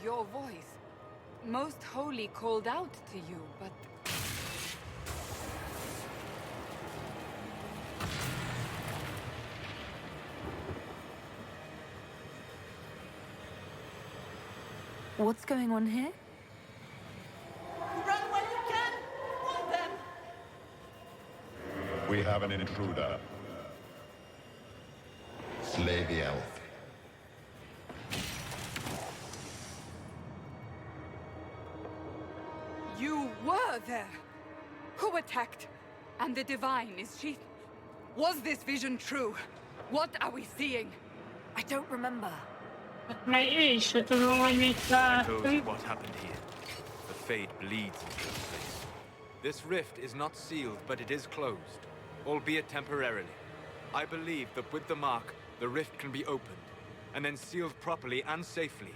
your voice. Most Holy called out to you, but... What's going on here? Run when you can! Warn them! We have an intruder. Slay the elf. You were there! Who attacked? And the Divine, is she... Was this vision true? What are we seeing? I don't remember. Is tudom, hogy mit Echoes látunk. of what happened here. The fade bleeds into this place. This rift is not sealed, but it is closed, albeit temporarily. I believe that with the mark, the rift can be opened, and then sealed properly and safely.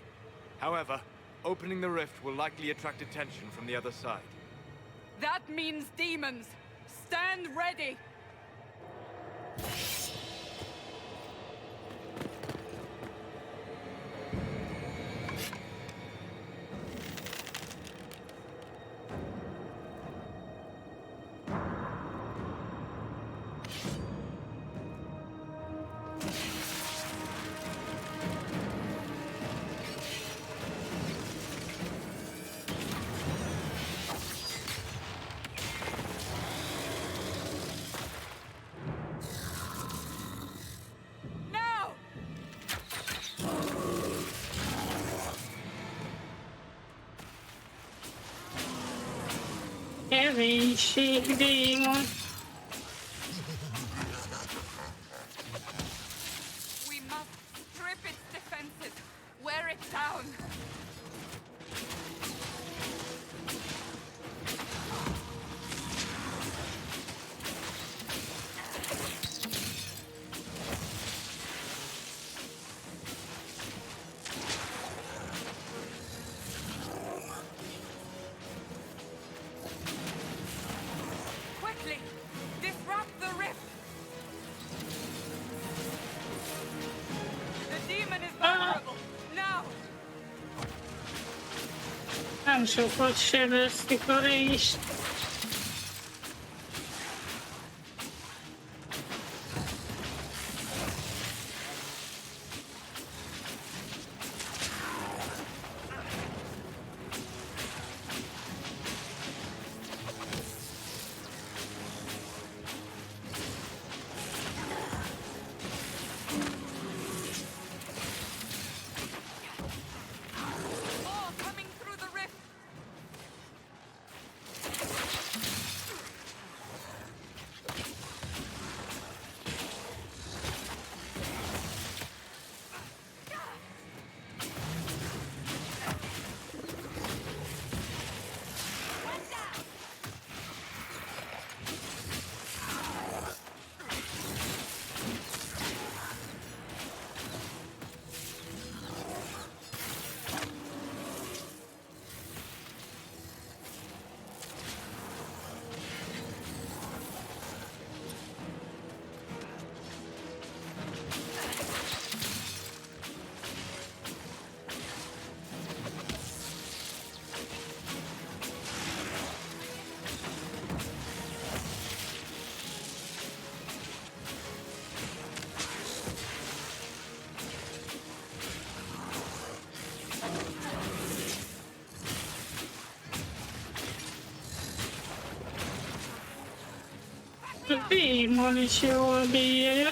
However, opening the rift will likely attract attention from the other side. That means demons! Stand ready! Now! Kevénység, démon. We must strip its defenses, wear it down. Quickly, disrupt the rift. The demon is vulnerable. Now! Nem sokat sebeztük a részt. More coming through the rift. A démon is jól bírja.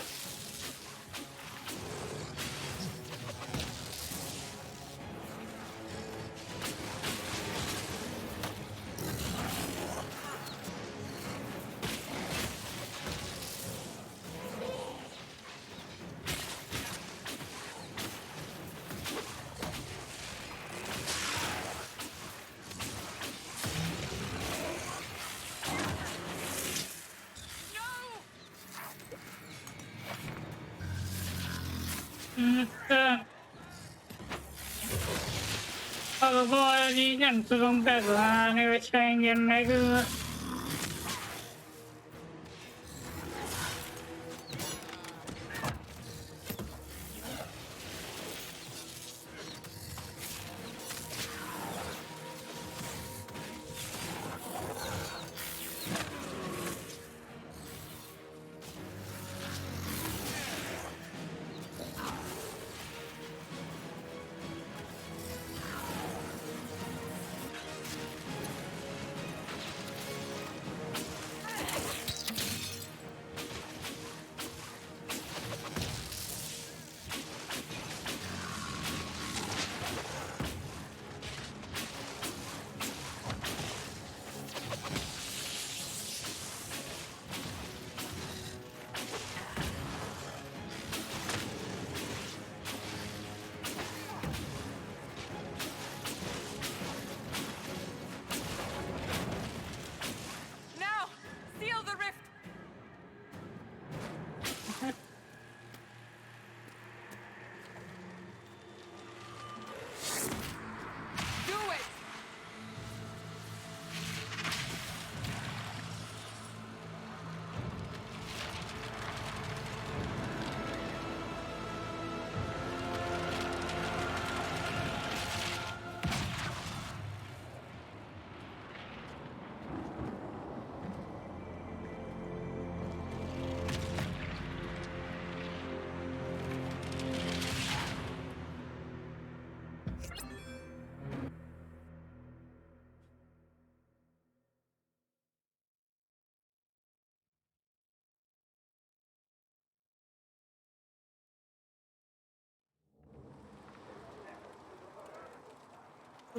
Az a baj, hogy így nem tudom bezárni, hogyha engem megöl.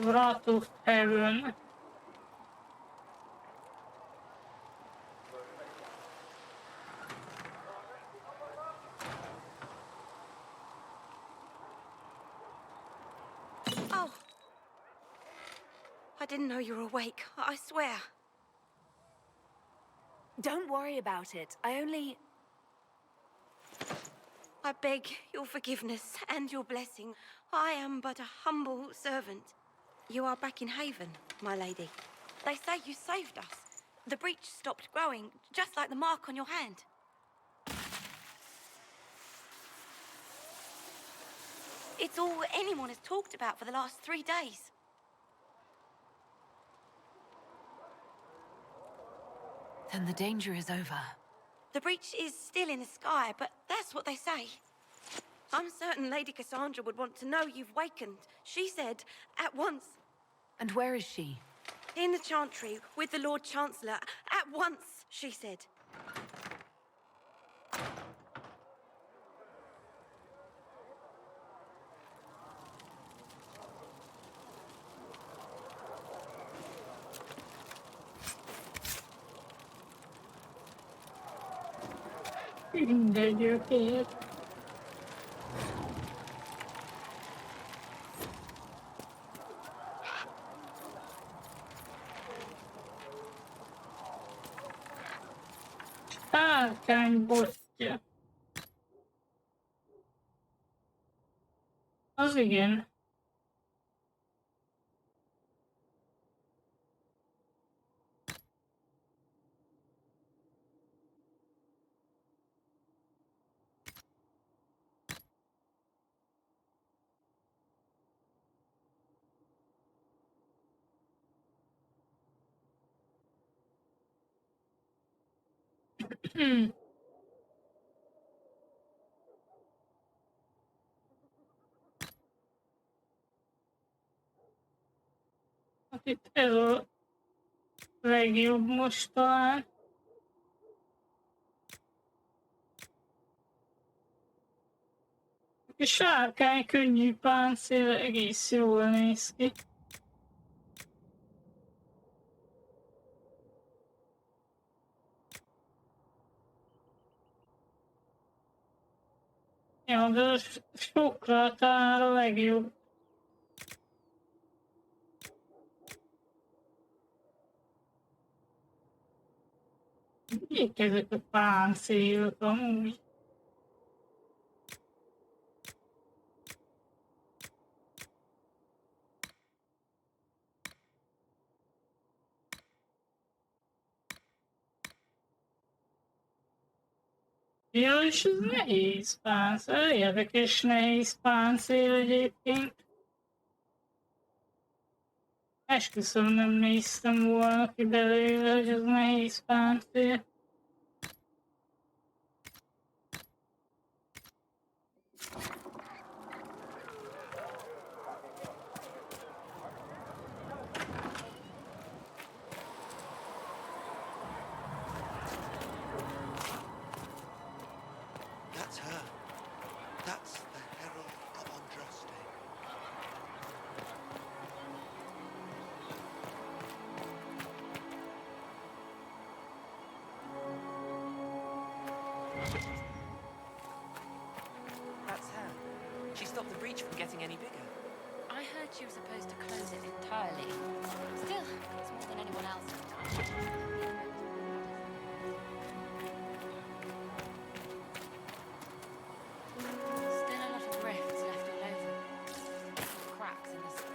Wrath of Heaven. Oh. I didn't know you were awake, I swear. Don't worry about it. I beg your forgiveness and your blessing. I am but a humble servant. You are back in Haven, my lady. They say you saved us. The breach stopped growing, just like the mark on your hand. It's all anyone has talked about for the last 3 days. Then the danger is over. The breach is still in the sky, but that's what they say. I'm certain Lady Cassandra would want to know you've wakened. She said, at once. And where is she? In the Chantry, with the Lord Chancellor. At once, she said. Mindegyikért. Sárkány botja. Az igen. Hát itt ez a legjobb most talán. A sárkány könnyű páncél egész jól néz ki. Ja, de sokra talán a legjobb. Mik ezek a páncélok amúgy? Ja, és ez nehéz páncél, érdekes nehéz páncél egyébként. Esküszöm, nem néztem volna ki belőle, hogy ez nehéz páncél. That's her. That's the Herald of Andraste. That's her. She stopped the breach from getting any bigger. I heard she was supposed to close it entirely. Still, it's more than anyone else has done. Still a lot of rifts left all over. Cracks in the sky.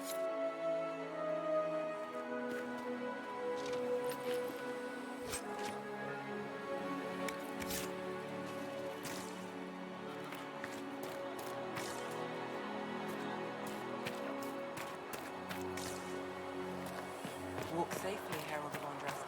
Walk safely, Herald of Andraste.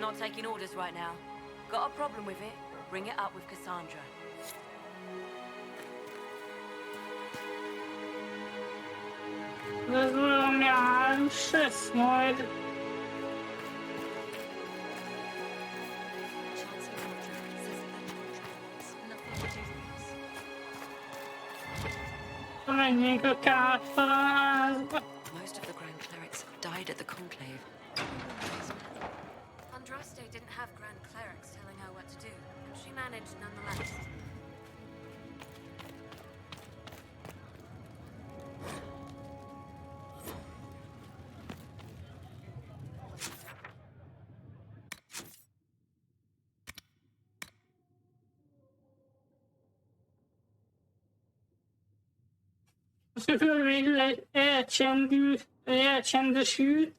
not taking orders right now. Got a problem with it? Bring it up with Cassandra. Ez valami árus lesz majd. Menjünk a kápálásba. Most of the Grand Clerics died at the Conclave. Andraste didn't have Grand Clerics telling her what to do, and she managed nonetheless. A szövővélet elcsendesült,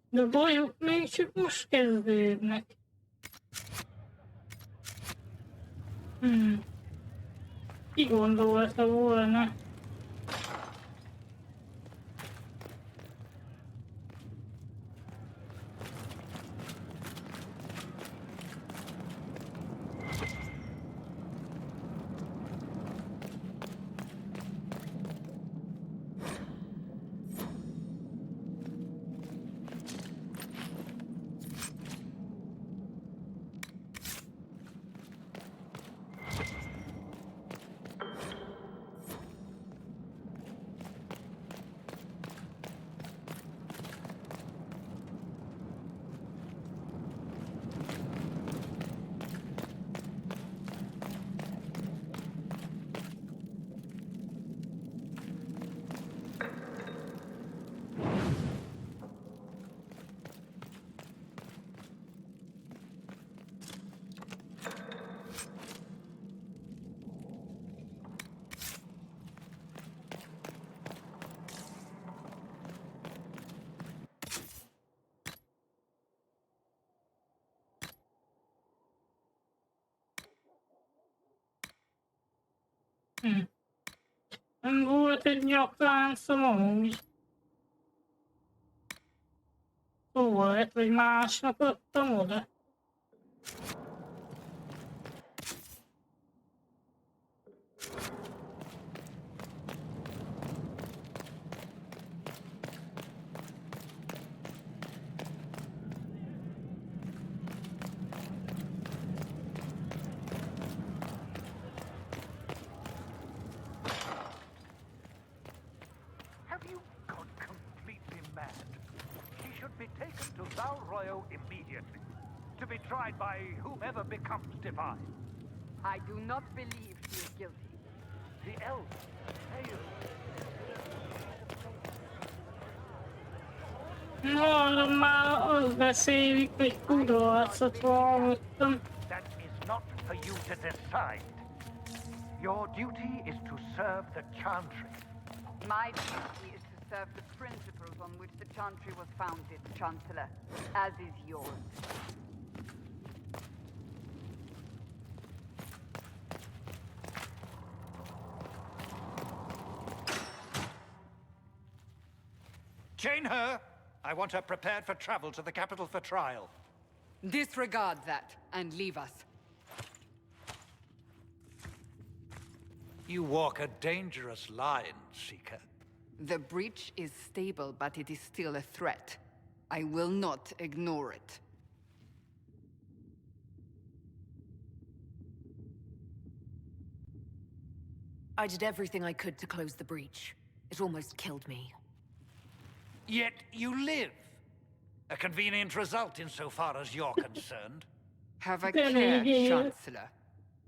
de a bajok még csak most kezdődnek. Ki gondolta volna? Nem volt egy nyakláncom amúgy. Volt, hogy másnak adtam oda. Tried by whomever becomes divine. I do not believe he is guilty. The elves fail. No, már azt beszélik, hogy kudarcot vallottam. That is not for you to decide. Your duty is to serve the Chantry. My duty is to serve the principles on which the Chantry was founded, Chancellor, as is yours. Chain her! I want her prepared for travel to the capital for trial. Disregard that and leave us. You walk a dangerous line, Seeker. The breach is stable, but it is still a threat. I will not ignore it. I did everything I could to close the breach. It almost killed me. Yet you live. A convenient result insofar as you're concerned. Have a care, Chancellor.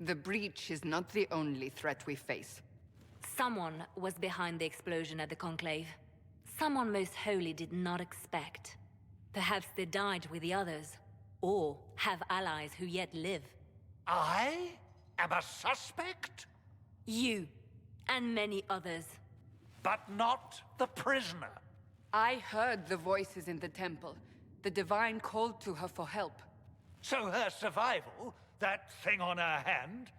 The breach is not the only threat we face. Someone was behind the explosion at the Conclave. Someone most holy did not expect. Perhaps they died with the others, or have allies who yet live. I am a suspect? You, and many others. But not the prisoner. I heard the voices in the temple. The Divine called to her for help. So her survival, that thing on her hand,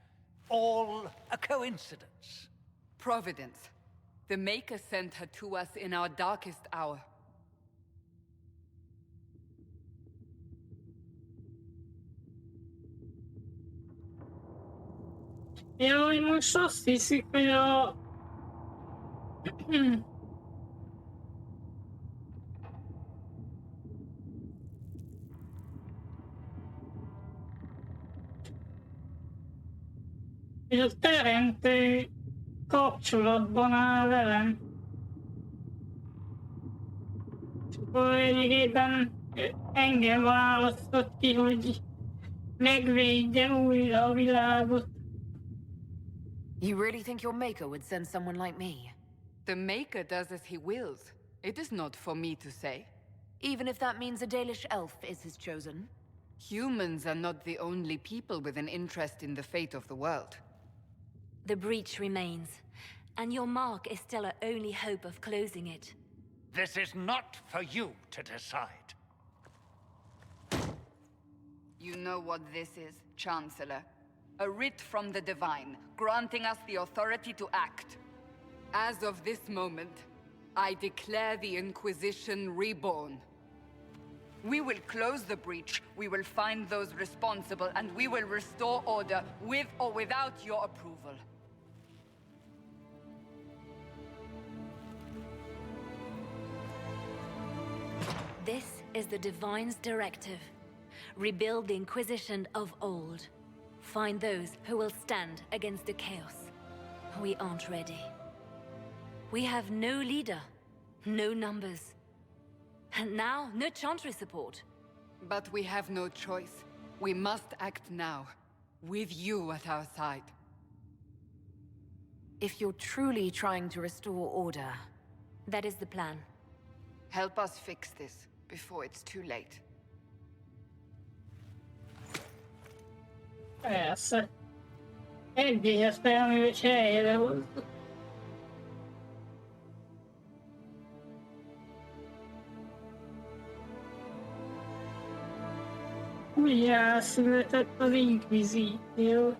all a coincidence? Providence. The Maker sent her to us in our darkest hour. Jaj, most azt hiszik, hogy a... hogy a teremtő kapcsolatban áll velem. És akkor lényegében engem választott ki, hogy megvédjem újra a világot. You really think your Maker would send someone like me? The Maker does as he wills. It is not for me to say. Even if that means a Dalish elf is his chosen? Humans are not the only people with an interest in the fate of the world. The breach remains, and your mark is still our only hope of closing it. This is not for you to decide. You know what this is, Chancellor. A writ from the Divine, granting us the authority to act. As of this moment, I declare the Inquisition reborn. We will close the breach, we will find those responsible, and we will restore order with or without your approval. This is the Divine's directive. Rebuild the Inquisition of old. Find those who will stand against the chaos. We aren't ready. We have no leader, no numbers. And now, no Chantry support. But we have no choice. We must act now, with you at our side. If you're truly trying to restore order... That is the plan. Help us fix this, before it's too late. Persze. Egyértelmű, hogy helyre hozzuk. Újjászületett az Inquizíció.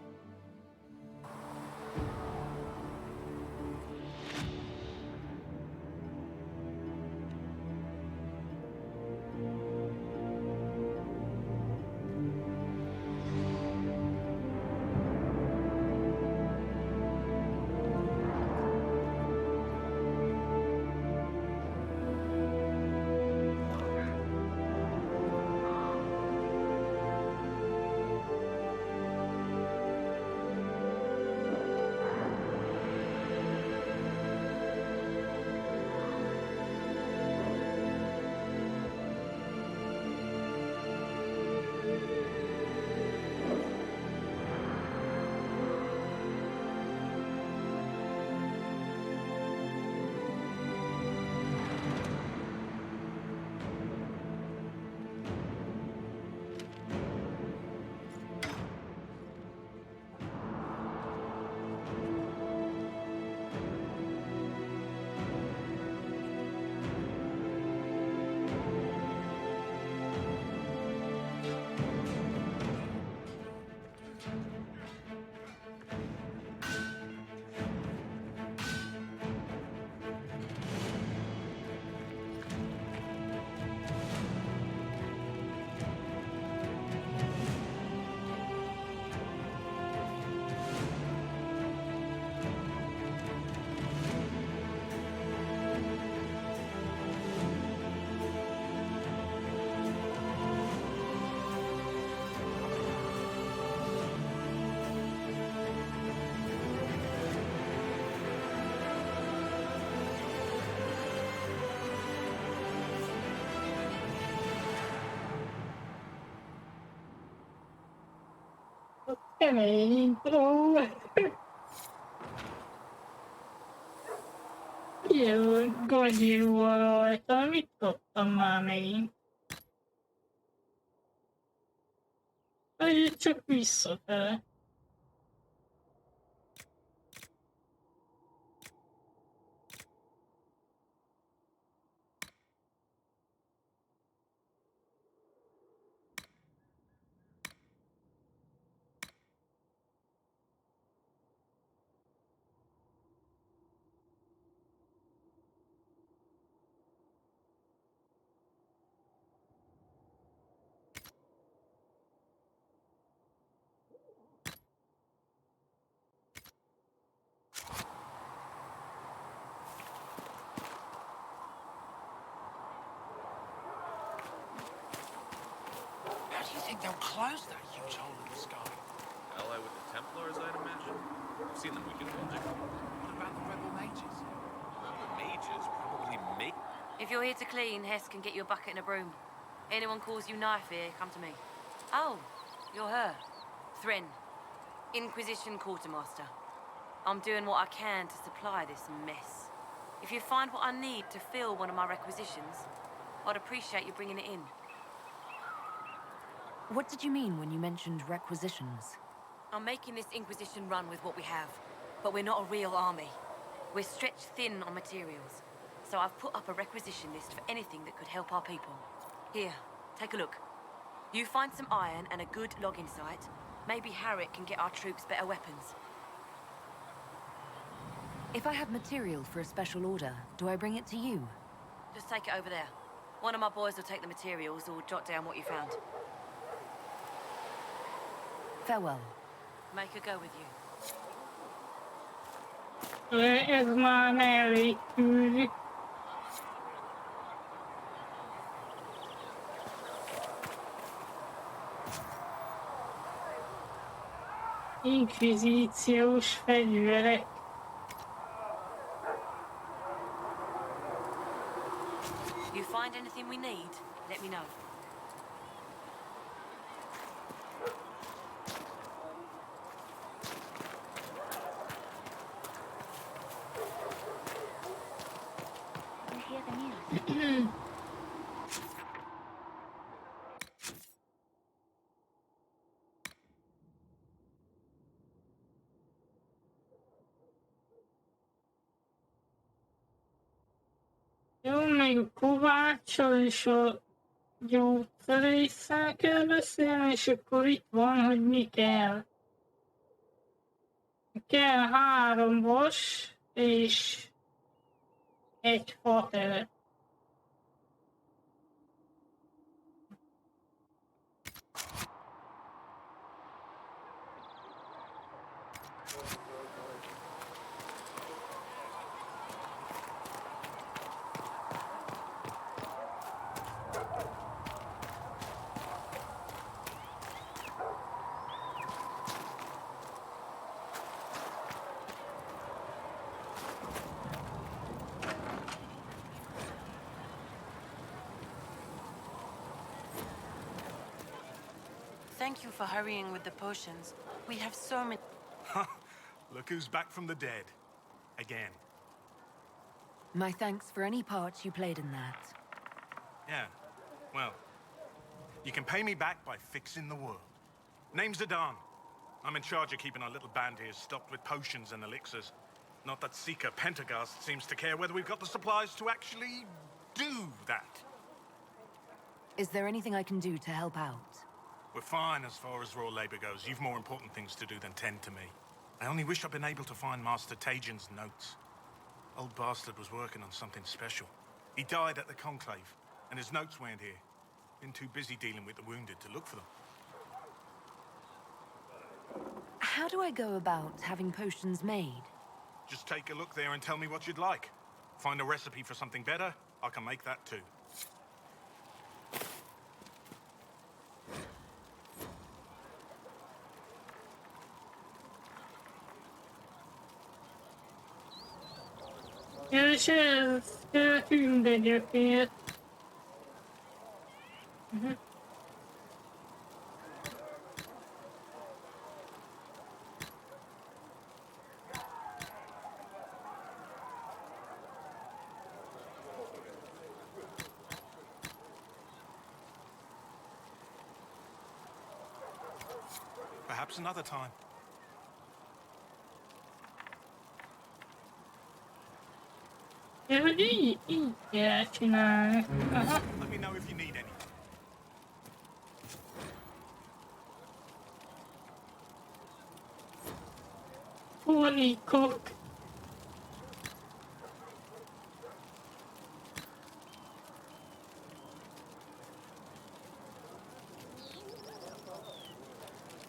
Kemény intro. Jó, gagyú rajta, mit kaptam már megint? Vagy csak visszafele. They'll close that huge hole in the sky. Ally with the Templars, I'd imagine. I've seen them weaken magic. What about the rebel mages? The mages probably make... If you're here to clean, Hess can get you a bucket and a broom. Anyone calls you knife here, come to me. Oh, you're her. Thren, Inquisition quartermaster. I'm doing what I can to supply this mess. If you find what I need to fill one of my requisitions, I'd appreciate you bringing it in. What did you mean when you mentioned requisitions? I'm making this Inquisition run with what we have, but we're not a real army. We're stretched thin on materials, so I've put up a requisition list for anything that could help our people. Here, take a look. You find some iron and a good logging site, maybe Harriet can get our troops better weapons. If I have material for a special order, do I bring it to you? Just take it over there. One of my boys will take the materials or jot down what you found. Farewell. Make her go with you. Ez már elég tűnik. Inkvizíciós fegyverek. You find anything we need, let me know. Jó, még a kováccsal és a gyógyszerésszel kell beszélni, és akkor itt van, hogy mi kell. Kell 3 vas és 1 fatelet. Thank you for hurrying with the potions. We have so many... Look who's back from the dead. Again. My thanks for any part you played in that. Yeah, well, you can pay me back by fixing the world. Name's Zidane. I'm in charge of keeping our little band here stocked with potions and elixirs. Not that Seeker Pentagast seems to care whether we've got the supplies to actually do that. Is there anything I can do to help out? We're fine as far as raw labor goes. You've more important things to do than tend to me. I only wish I'd been able to find Master Tajin's notes. Old bastard was working on something special. He died at the Conclave, and his notes weren't here. Been too busy dealing with the wounded to look for them. How do I go about having potions made? Just take a look there and tell me what you'd like. Find a recipe for something better, I can make that too. És ez tűnt egyébként. Perhaps another time. Hogy így kell csinálni. Aha. Let me know if you need any. Fólikok.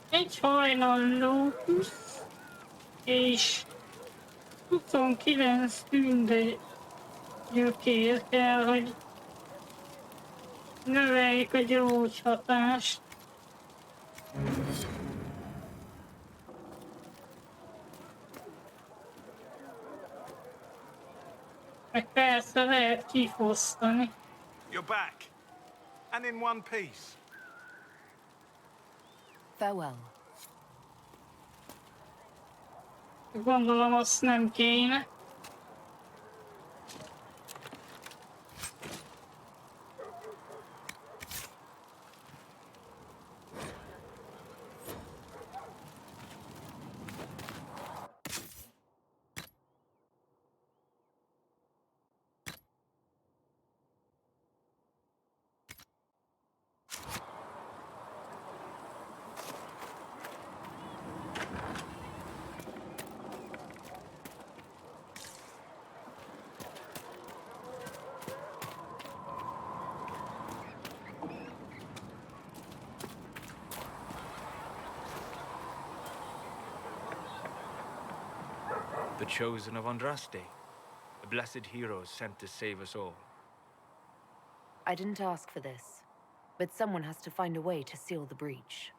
Egy hajlandó plusz és 29 tünde gyökér kell, hogy növeljük a gyógyhatást. Meg persze lehet kifosztani. You're back. And in one piece. Farewell. Gondolom azt nem kéne. The chosen of Andraste, the blessed heroes sent to save us all. I didn't ask for this, but someone has to find a way to seal the breach.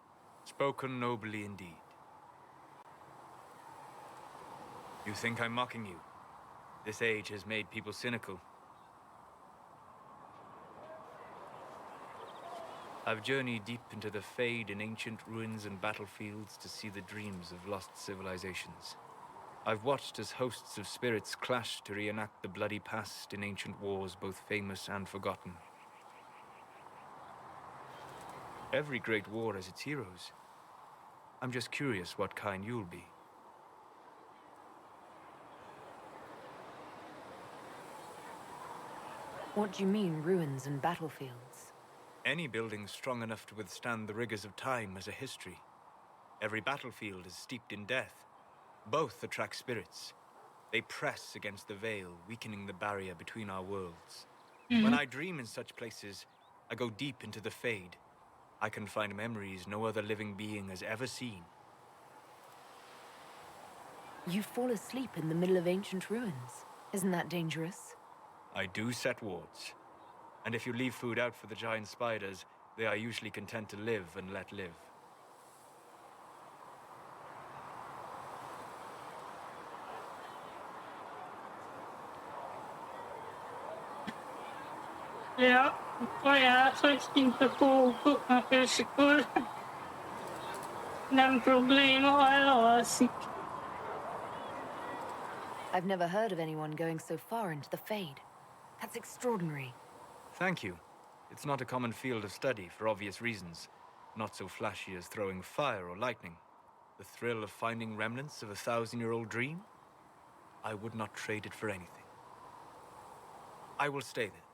Spoken nobly indeed. You think I'm mocking you? This age has made people cynical. I've journeyed deep into the Fade in ancient ruins and battlefields to see the dreams of lost civilizations. I've watched as hosts of spirits clash to reenact the bloody past in ancient wars, both famous and forgotten. Every great war has its heroes. I'm just curious what kind you'll be. What do you mean, ruins and battlefields? Any building strong enough to withstand the rigors of time has a history. Every battlefield is steeped in death. Both attract spirits. They press against the veil, weakening the barrier between our worlds. When I dream in such places, I go deep into the Fade. I can find memories no other living being has ever seen. You fall asleep in the middle of ancient ruins. Isn't that dangerous? I do set wards. And if you leave food out for the giant spiders, they are usually content to live and let live. Ja, kaját, hogy kint a pókoknak, és akkor nem probléma, ha elalszik. I've never heard of anyone going so far into the Fade. That's extraordinary. Thank you. It's not a common field of study for obvious reasons. Not so flashy as throwing fire or lightning. The thrill of finding remnants of a 1,000-year-old dream? I would not trade it for anything. I will stay there.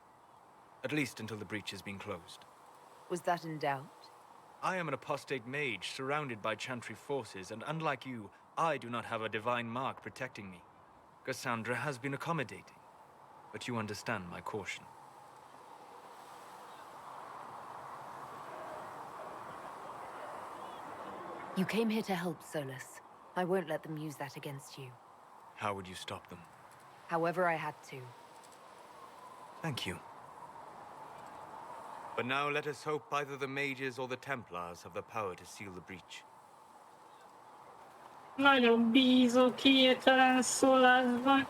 At least until the breach has been closed. Was that in doubt? I am an apostate mage surrounded by Chantry forces, and unlike you, I do not have a divine mark protecting me. Cassandra has been accommodating, but you understand my caution. You came here to help, Solus. I won't let them use that against you. How would you stop them? However I had to. Thank you. But now let us hope either the mages or the Templars have the power to seal the breach. Nagyon bízó, kiértelen szólásban.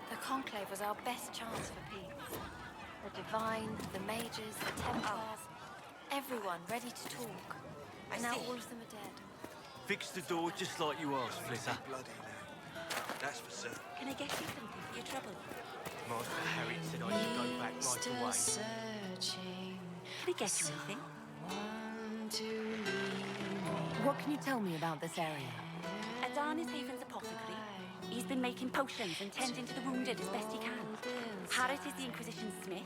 The Conclave was our best chance for peace. The Divine, the Mages, the Templars, everyone ready to talk. And now all of them are dead. Fix the door just like you asked, Flitter. Bloody now. That's for certain. Can I get you something for your trouble? Master Harriet said I could go back right away. Can I get you anything? What can you tell me about this area? Adan is Haven's apothecary. He's been making potions and tending to the wounded as best he can. Harriet is the Inquisition smith.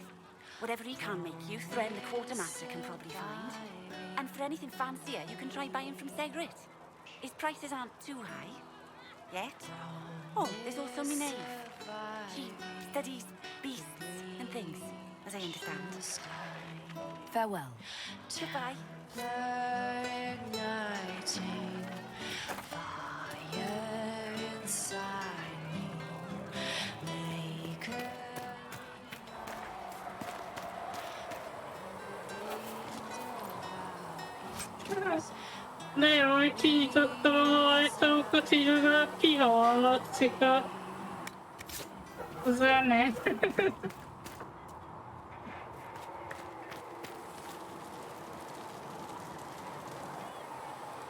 Whatever he can't make you, Thren the quartermaster can probably find. And for anything fancier, you can try buying from Segrit. His prices aren't too high. Yet. Oh, there's also Minave. She studies beasts and things. as I understand. Farewell. Goodbye. Igniting fire inside me. Make De jó, hogy kinyitottam az ajtókat, így legalább kihallatszik a zene.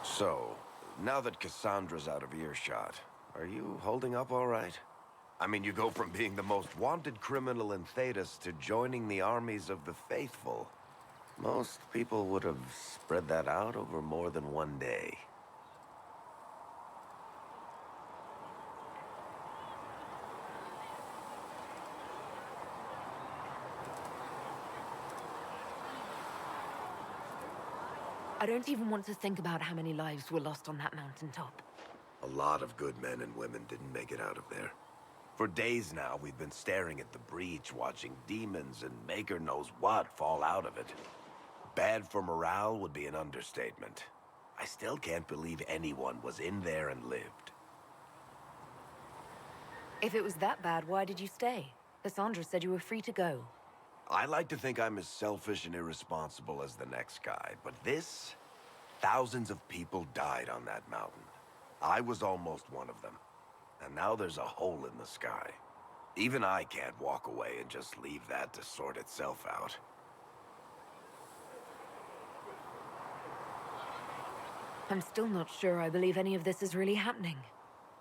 So, now that Cassandra's out of earshot, are you holding up all right? I mean, you go from being the most wanted criminal in Thedas to joining the armies of the faithful. Most people would have spread that out over more than one day. I don't even want to think about how many lives were lost on that mountaintop. A lot of good men and women didn't make it out of there. For days now, we've been staring at the breach, watching demons and Maker knows what fall out of it. Bad for morale would be an understatement. I still can't believe anyone was in there and lived. If it was that bad, why did you stay? Cassandra said you were free to go. I like to think I'm as selfish and irresponsible as the next guy, but this... Thousands of people died on that mountain. I was almost one of them. And now there's a hole in the sky. Even I can't walk away and just leave that to sort itself out. I'm still not sure I believe any of this is really happening.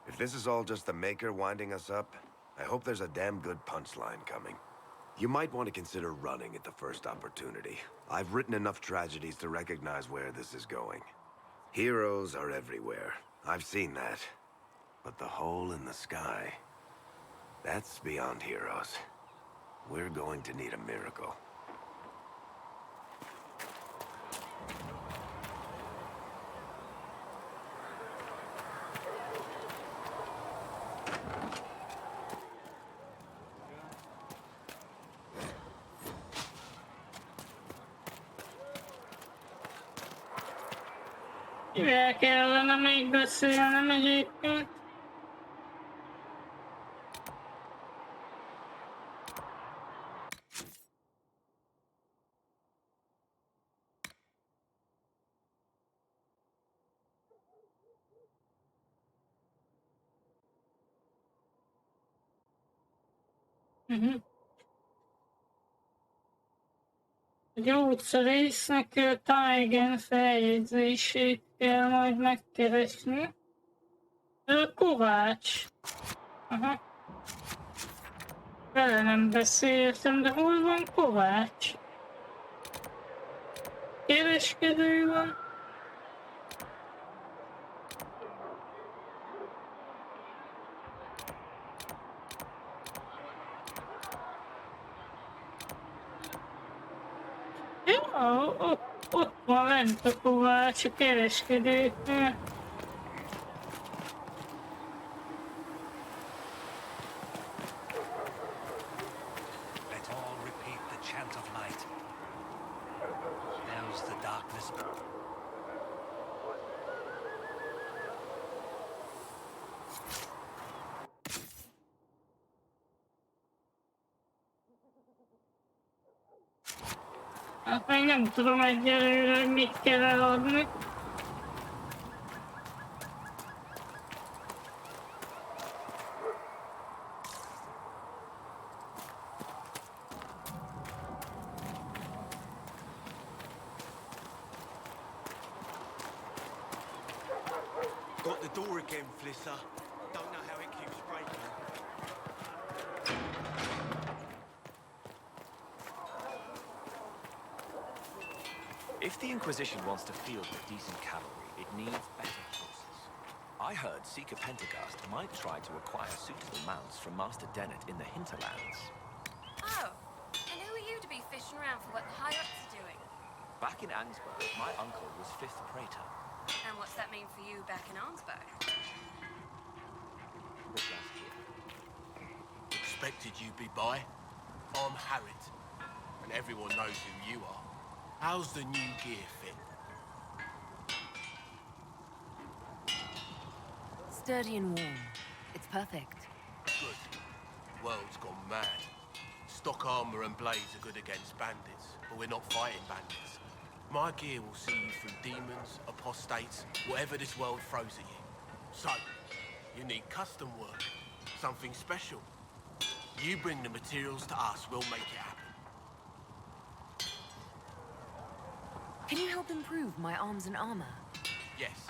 If this is all just the Maker winding us up, I hope there's a damn good punchline coming. You might want to consider running at the first opportunity. I've written enough tragedies to recognize where this is going. Heroes are everywhere. I've seen that. But the hole in the sky... that's beyond heroes. We're going to need a miracle. Mivel kellene még beszélnem egyébként? A gyógyszerésznek Tájgen feljegyzését kell majd megkeresni. Kovács. Aha. Vele nem beszéltem, de hol van Kovács? Kereskedő van. Ja, ott van lent a Kovács, a kereskedőknél. Let all repeat the chant of light. Now's the darkness. Hát még nem tudom egyelőre, hogy mit kell eladni. Got the door again, Flisser. Don't know how it keeps breaking. If the Inquisition wants to field with decent cavalry, it needs better horses. I heard Seeker Pentecost might try to acquire suitable mounts from Master Dennett in the hinterlands. Oh, and who are you to be fishing around for what the higher-ups are doing? Back in Ansburg, my uncle was 5th Praetor. And what's that mean for you back in Arnsberg? Quit last year. Expected you'd be by. I'm Harriet. and everyone knows who you are. How's the new gear fit? Sturdy and warm. It's perfect. Good. World's gone mad. Stock armor and blades are good against bandits, but we're not fighting bandits. My gear will see you through demons, apostates, whatever this world throws at you. So, you need custom work, something special. You bring the materials to us, we'll make it happen. Can you help improve my arms and armor? Yes.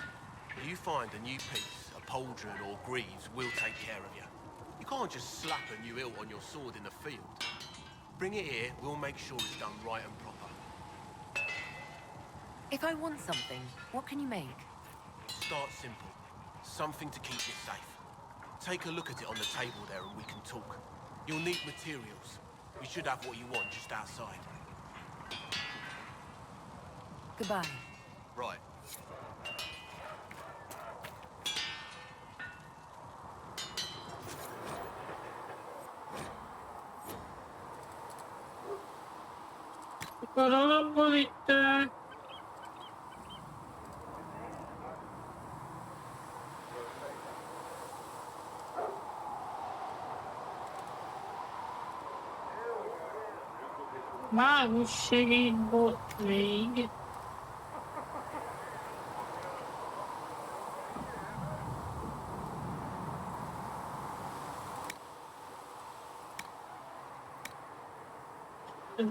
You find a new piece, a pauldron or greaves, we'll take care of you. You can't just slap a new hilt on your sword in the field. Bring it here, we'll make sure it's done right and proper. If I want something, what can you make? Start simple. Something to keep you safe. Take a look at it on the table there and we can talk. You'll need materials. We should have what you want just outside. Goodbye. Right. Akkor itt... mágus segédbot még.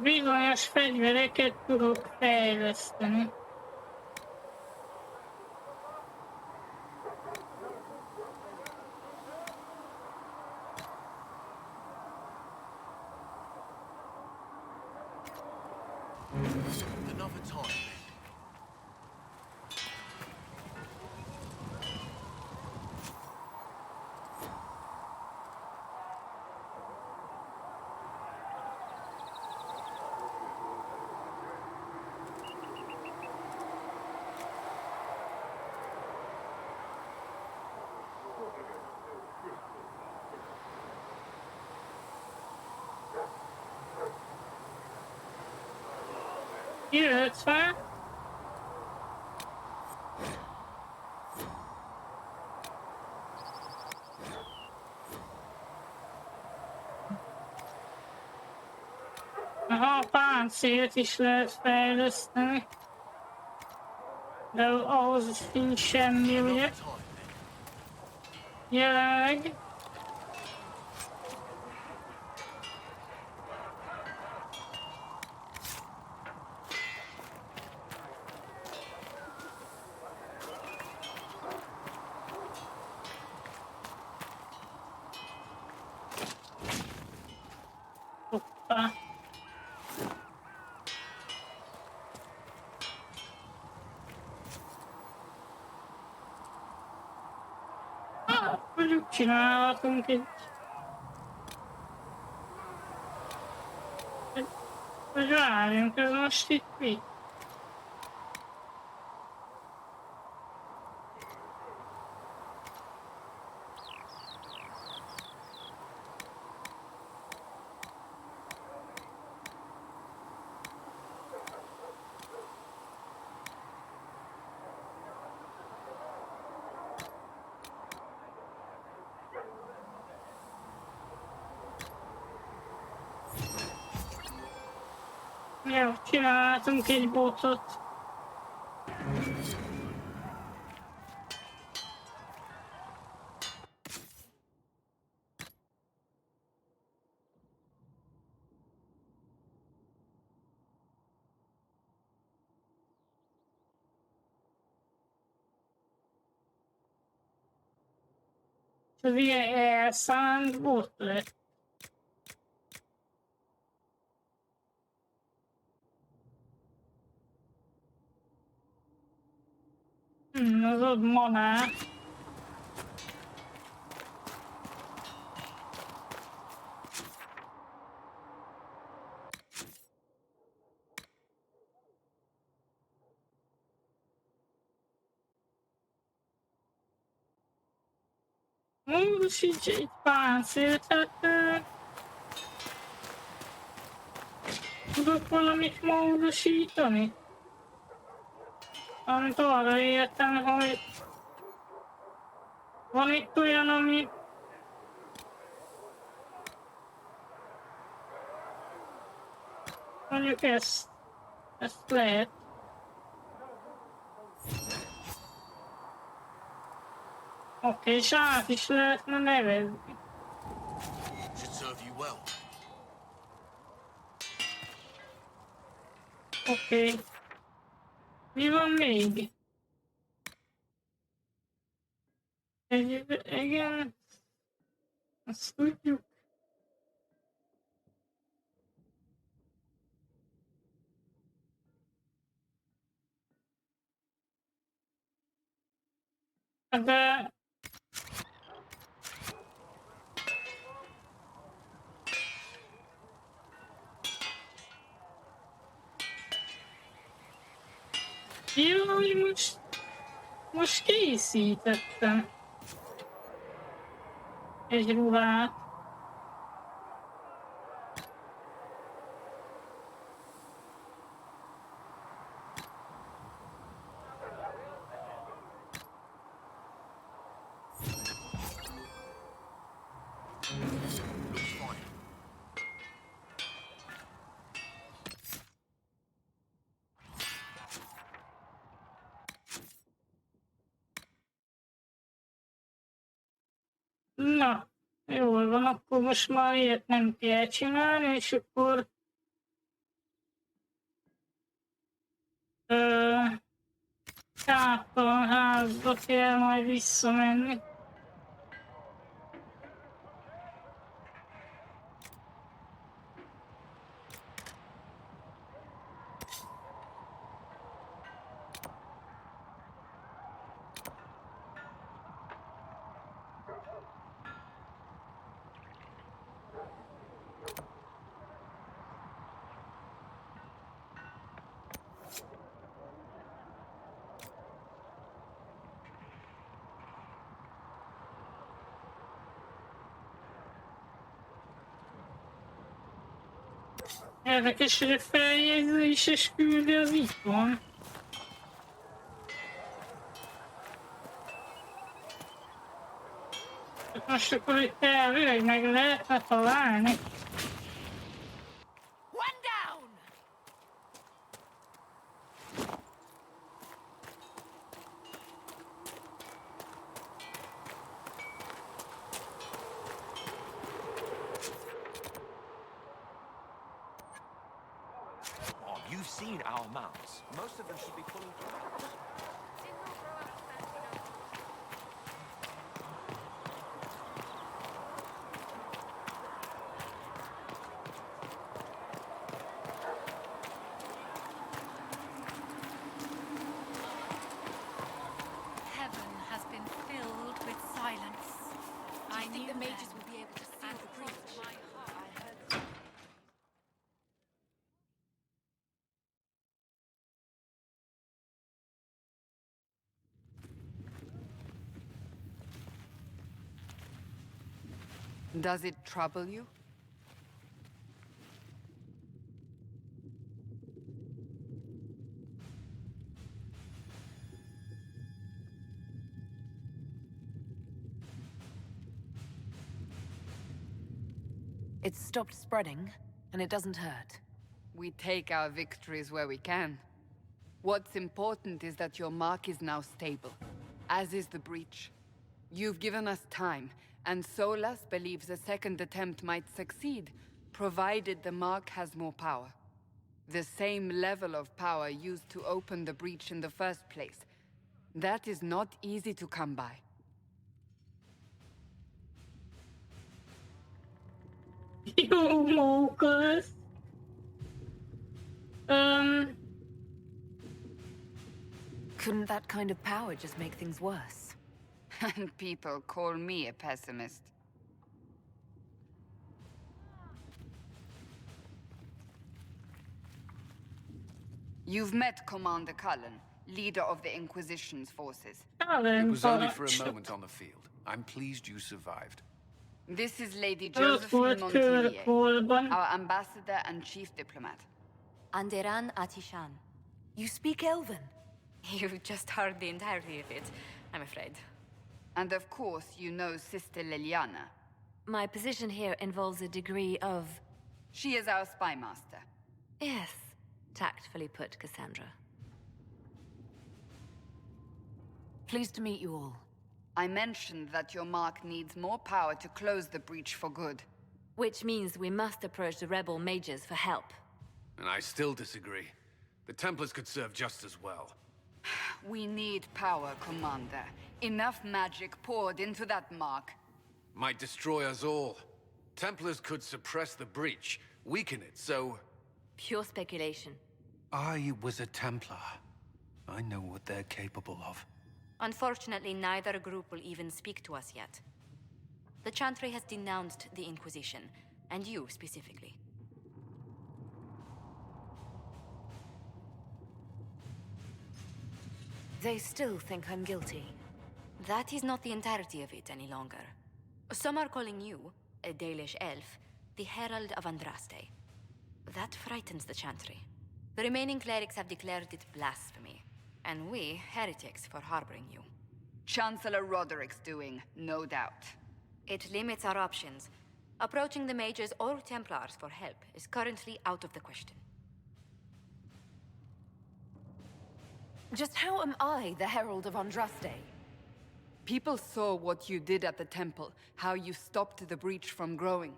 Bizonyos fegyvereket tudok fejleszteni. Another time, then. Jöhetsz fel? Aha, a páncélt is lehet fejleszteni. De ahhoz nincs semmi, ugye? Jelenleg. Hoppá. Mondjuk csinálhatunk egy... Hogy várjunk, ez most itt mi? Jó, csinálhatunk egy botot. Ez ilyen elszánt bot lett. Az ad manát. Módosíts egy páncélt, hát... Tudok valamit módosítani? Amit arra értem, hogy van itt olyan, ami mondjuk ezt lehet. Oké, és át is lehetne nevezni. Oké. Mi van még? Igen. Azt tudjuk. De jaj, most készítettem egy ruhát. Na, jól van, akkor most már ilyet nem kell csinálni, és akkor káptal házba kell majd visszamenni. Érdekes, hogy a feljegyzéses küldő az itt van. Most akkor itt elvileg meg lehetne találni. You've seen our mounts. Most of them should be fully trained. Heaven has been filled with silence. I think the mages will be able to seal the breach. Does it trouble you? It's stopped spreading, and it doesn't hurt. We take our victories where we can. What's important is that your mark is now stable, as is the breach. You've given us time, and Solas believes a second attempt might succeed, provided the mark has more power. The same level of power used to open the breach in the first place. That is not easy to come by. You Mocus. Couldn't that kind of power just make things worse? And people call me a pessimist. You've met Commander Cullen, leader of the Inquisition's forces. It was only for a moment on the field. I'm pleased you survived. This is Lady Josephine Montier, our ambassador and chief diplomat. Anderan Atishan. You speak Elven? You just heard the entirety of it, I'm afraid. And of course, you know Sister Liliana. My position here involves a degree of... She is our spy master. Yes, tactfully put, Cassandra. Pleased to meet you all. I mentioned that your mark needs more power to close the breach for good. Which means we must approach the rebel mages for help. And I still disagree. The Templars could serve just as well. We need power, Commander. Enough magic poured into that mark. Might destroy us all. Templars could suppress the breach, weaken it, so... Pure speculation. I was a Templar. I know what they're capable of. Unfortunately, neither group will even speak to us yet. The Chantry has denounced the Inquisition, and you specifically. They still think I'm guilty. That is not the entirety of it any longer. Some are calling you, a Dalish elf, the Herald of Andraste. That frightens the Chantry. The remaining clerics have declared it blasphemy, and we, heretics, for harboring you. Chancellor Roderick's doing, no doubt. It limits our options. Approaching the mages or Templars for help is currently out of the question. Just how am I the Herald of Andraste? People saw what you did at the temple, how you stopped the breach from growing.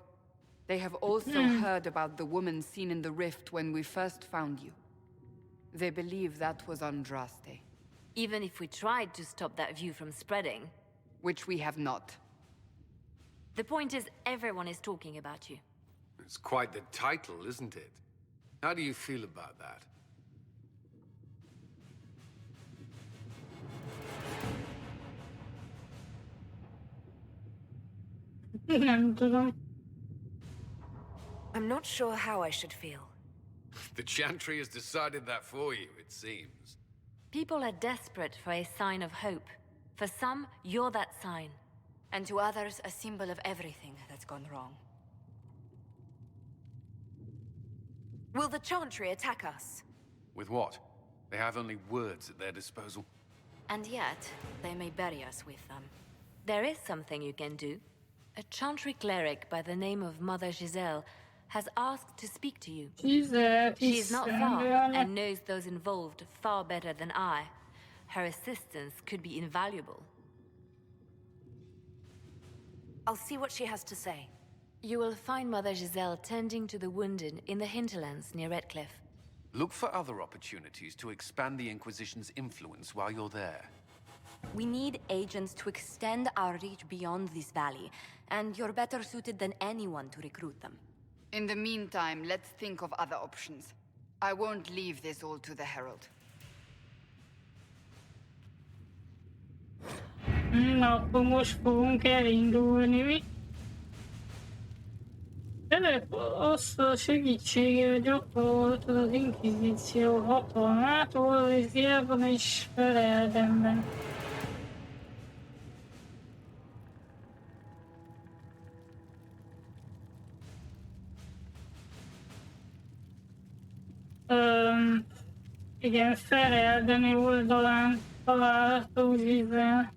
They have also heard about the woman seen in the rift when we first found you. They believe that was Andraste. Even if we tried to stop that view from spreading... Which we have not. The point is, everyone is talking about you. It's quite the title, isn't it? How do you feel about that? I'm not sure how I should feel. The Chantry has decided that for you, it seems. People are desperate for a sign of hope. For some, you're that sign. And to others, a symbol of everything that's gone wrong. Will the Chantry attack us? With what? They have only words at their disposal. And yet, they may bury us with them. There is something you can do. A Chantry cleric by the name of Mother Giselle has asked to speak to you. She is not far and knows those involved far better than I. Her assistance could be invaluable. I'll see what she has to say. You will find Mother Giselle tending to the wounded in the hinterlands near Redcliffe. Look for other opportunities to expand the Inquisition's influence while you're there. We need agents to extend our reach beyond this valley, and you're better suited than anyone to recruit them. In the meantime, let's think of other options. I won't leave this all to the Herald. Na, akkor most fogunk elindulni, mi? Ennek azt a segítségével gyakorolta az Inquizíció hatalmát, Orléziában és Feleldenben. Igen, Fereldeni oldalán található Giselle.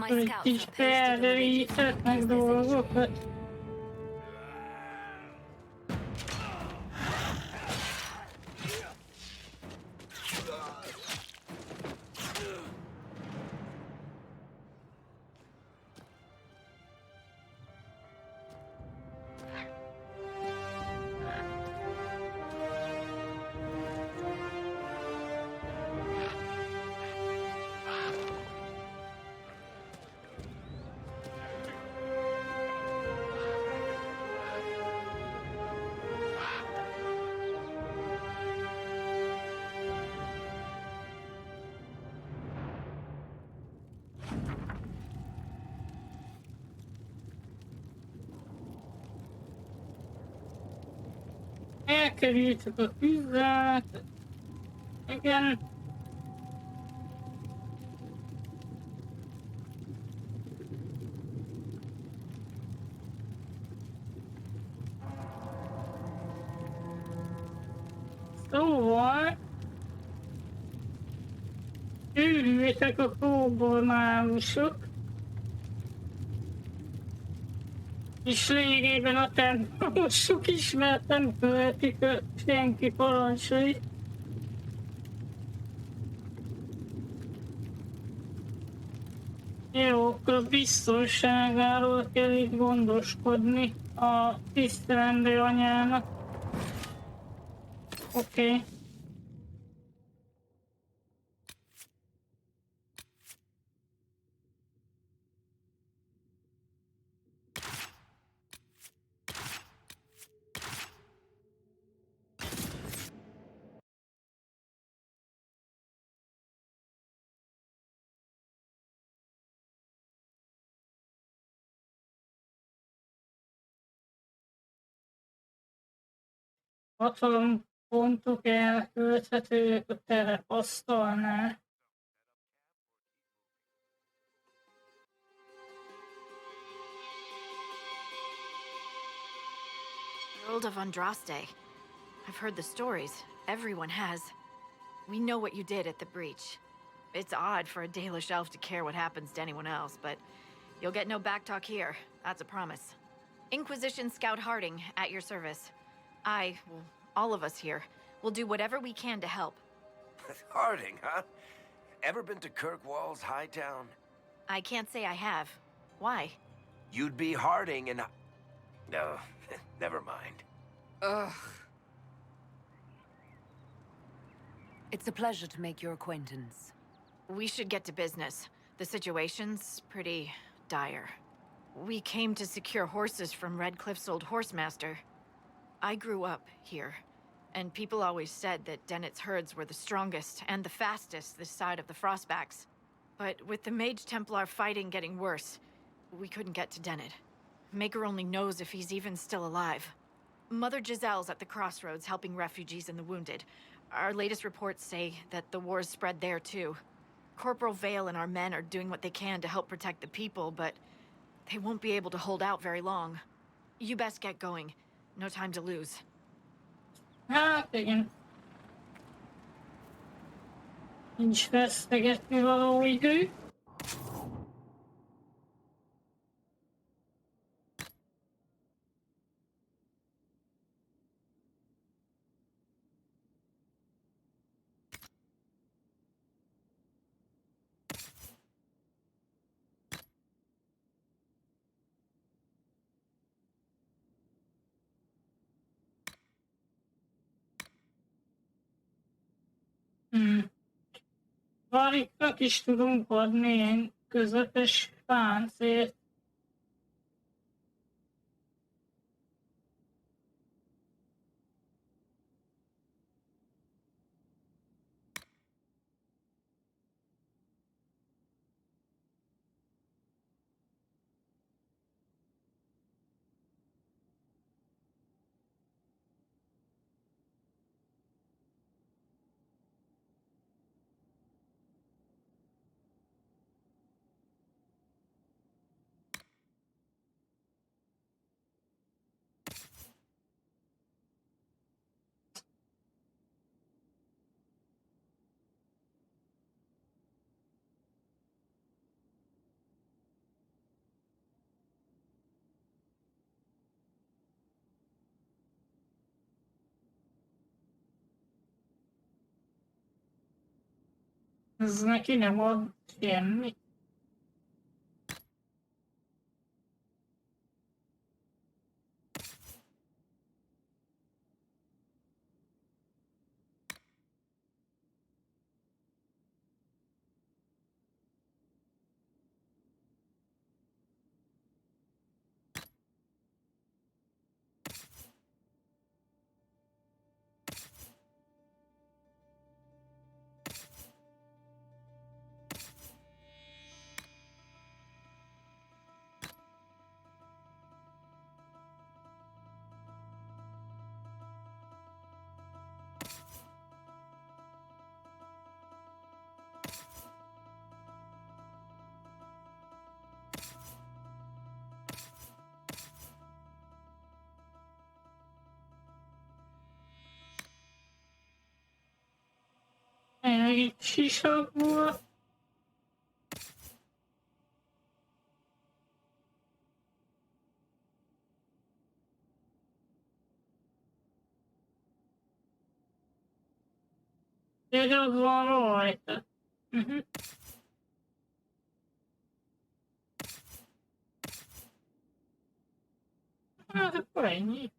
Itt is felderíthetnek dolgokat. Elkerültük a küzdelmet. Igen. Szóval... Őrültek a kóbormárusok. És lényegében a templomosok is, mert nem követik a senki parancsait. Jó, akkor a biztonságáról kell itt gondoskodni a tisztelendő anyának. Oké. Hatalompontok elkölthetőek a terepasztalnál. Earl of Andraste. I've heard the stories. Everyone has. We know what you did at the breach. It's odd for a Dalish elf to care what happens to anyone else, but you'll get no backtalk here. That's a promise. Inquisition Scout Harding, at your service. Well, all of us here, will do whatever we can to help. Harding, huh? Ever been to Kirkwall's Hightown? I can't say I have. Why? You'd be Harding and... No, never mind. Ugh. It's a pleasure to make your acquaintance. We should get to business. The situation's pretty dire. We came to secure horses from Redcliffe's old horsemaster. I grew up here, and people always said that Dennett's herds were the strongest and the fastest this side of the Frostbacks. But with the Mage Templar fighting getting worse, we couldn't get to Dennett. Maker only knows if he's even still alive. Mother Giselle's at the crossroads helping refugees and the wounded. Our latest reports say that the war's spread there too. Corporal Vale and our men are doing what they can to help protect the people, but they won't be able to hold out very long. You best get going. No time to lose. Hát igen. Nincs vesztegetni való idő. Variknak is tudunk adni ilyen közepes páncélt. Ez neki nem ad semmi. Megint sisakból. Ez az van rajta. Hát akkor ennyi.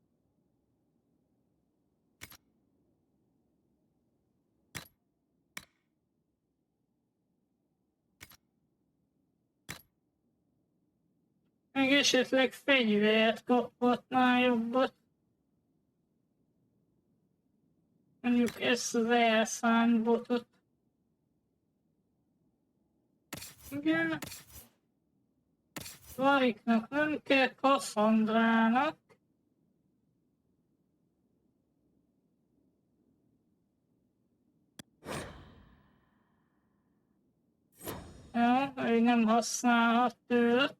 Meg esetleg fegyvert kaphatnál jobbat. Mondjuk ezt az elszánt botot. Igen. Variknak nem kell, Kasszandrának. Ja, ő nem használhat tőle.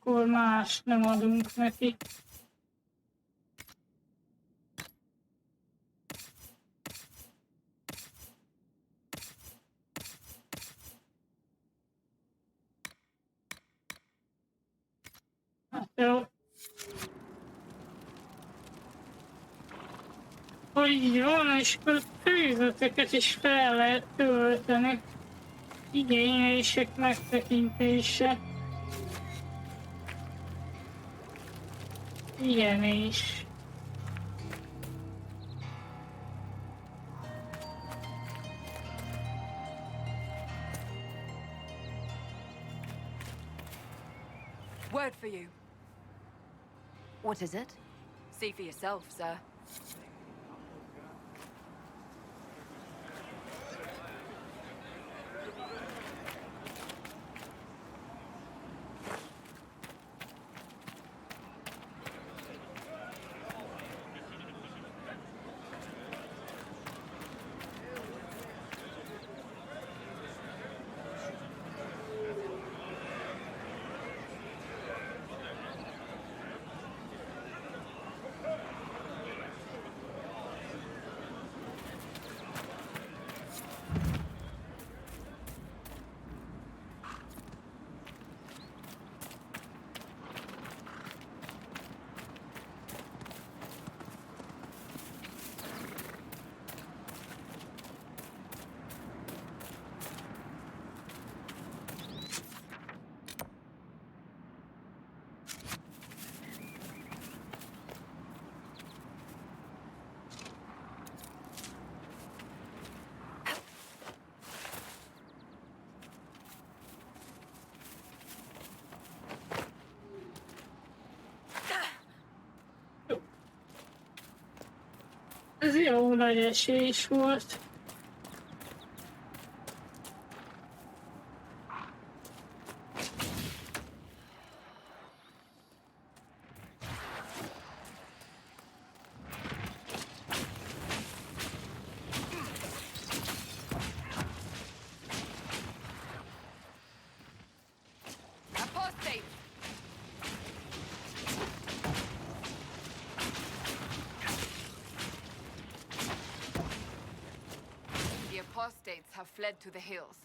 Akkor más nem adunk neki. Hát jó. Hogy így van, és akkor főzeteket is fel lehet tölteni. Igénylések megtekintése. Ilyen is. Word for you. What is it? See for yourself, sir. Ez jó nagy esés volt. Apostate! The apostates have fled to the hills.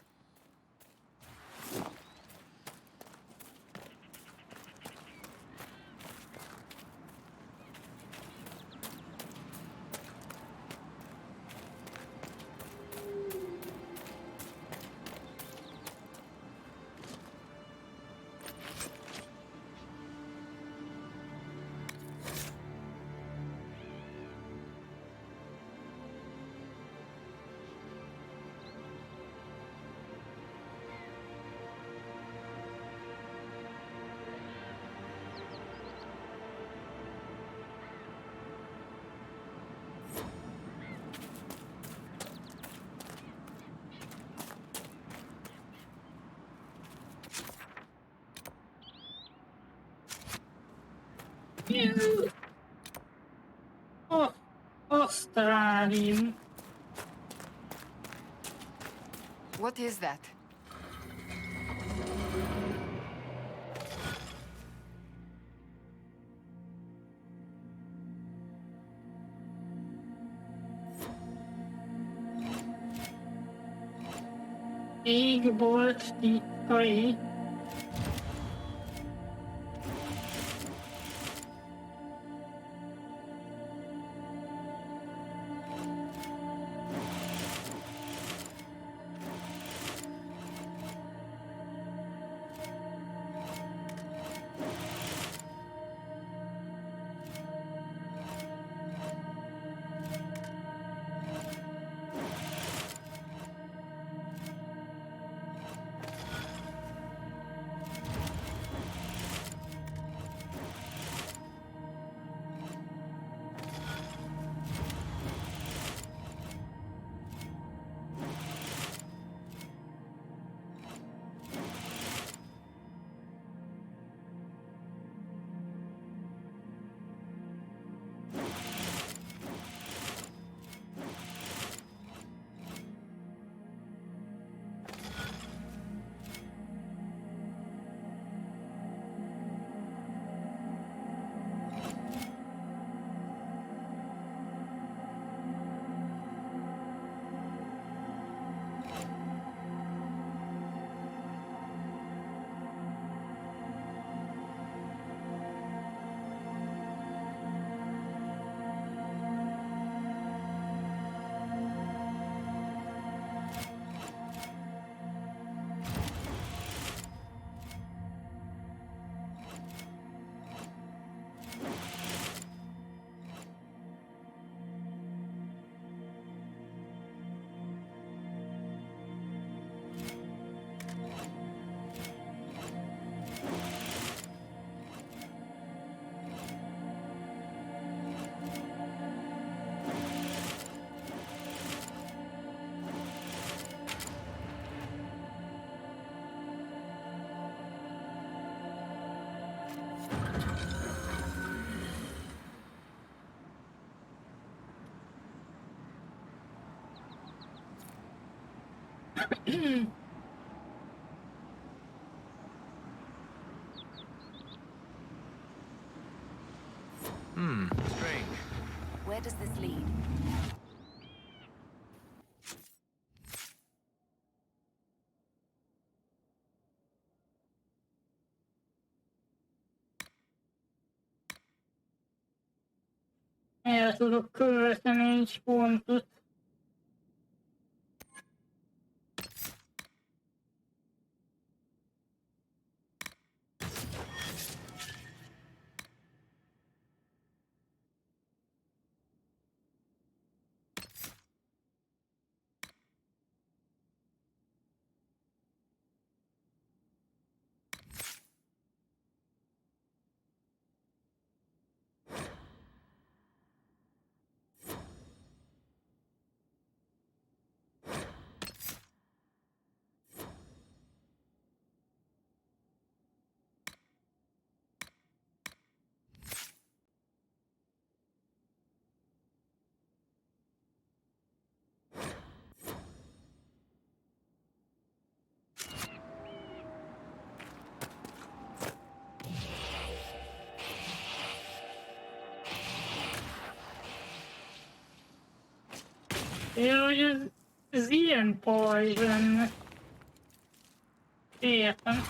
Ausztrálium. What is that? Égbolt titkai. Strange. Where does this lead? El tudok költeni egy pontot. Ja, hogy ez ilyen pajzs lenne. Értem.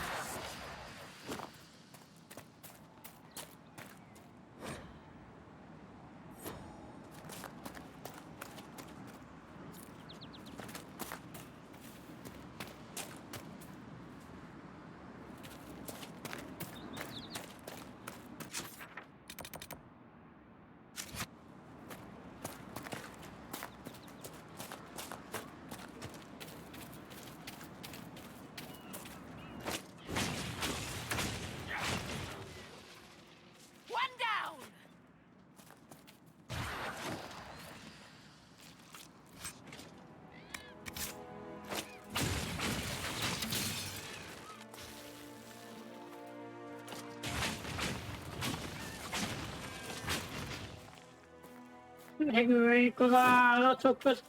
Megöljük az állatokat.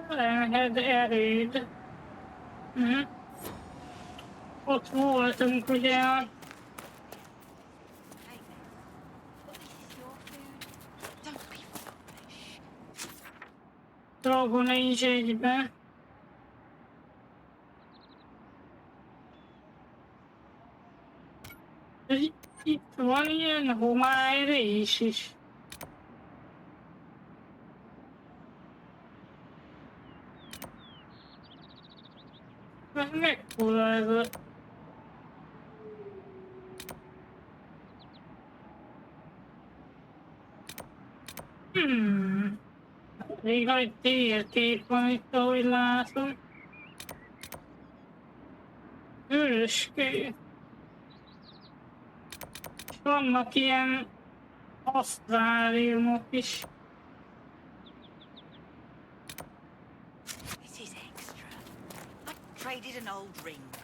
Lehet erőd. Ott voltunk ugye Dragon Age 1-be. Itt van ilyen homályrés is. Mekkora ez a... Még egy térkép van itt, ahogy látom. Vöröskő. És vannak ilyen asztráliumok is. This is extra. I traded an old ring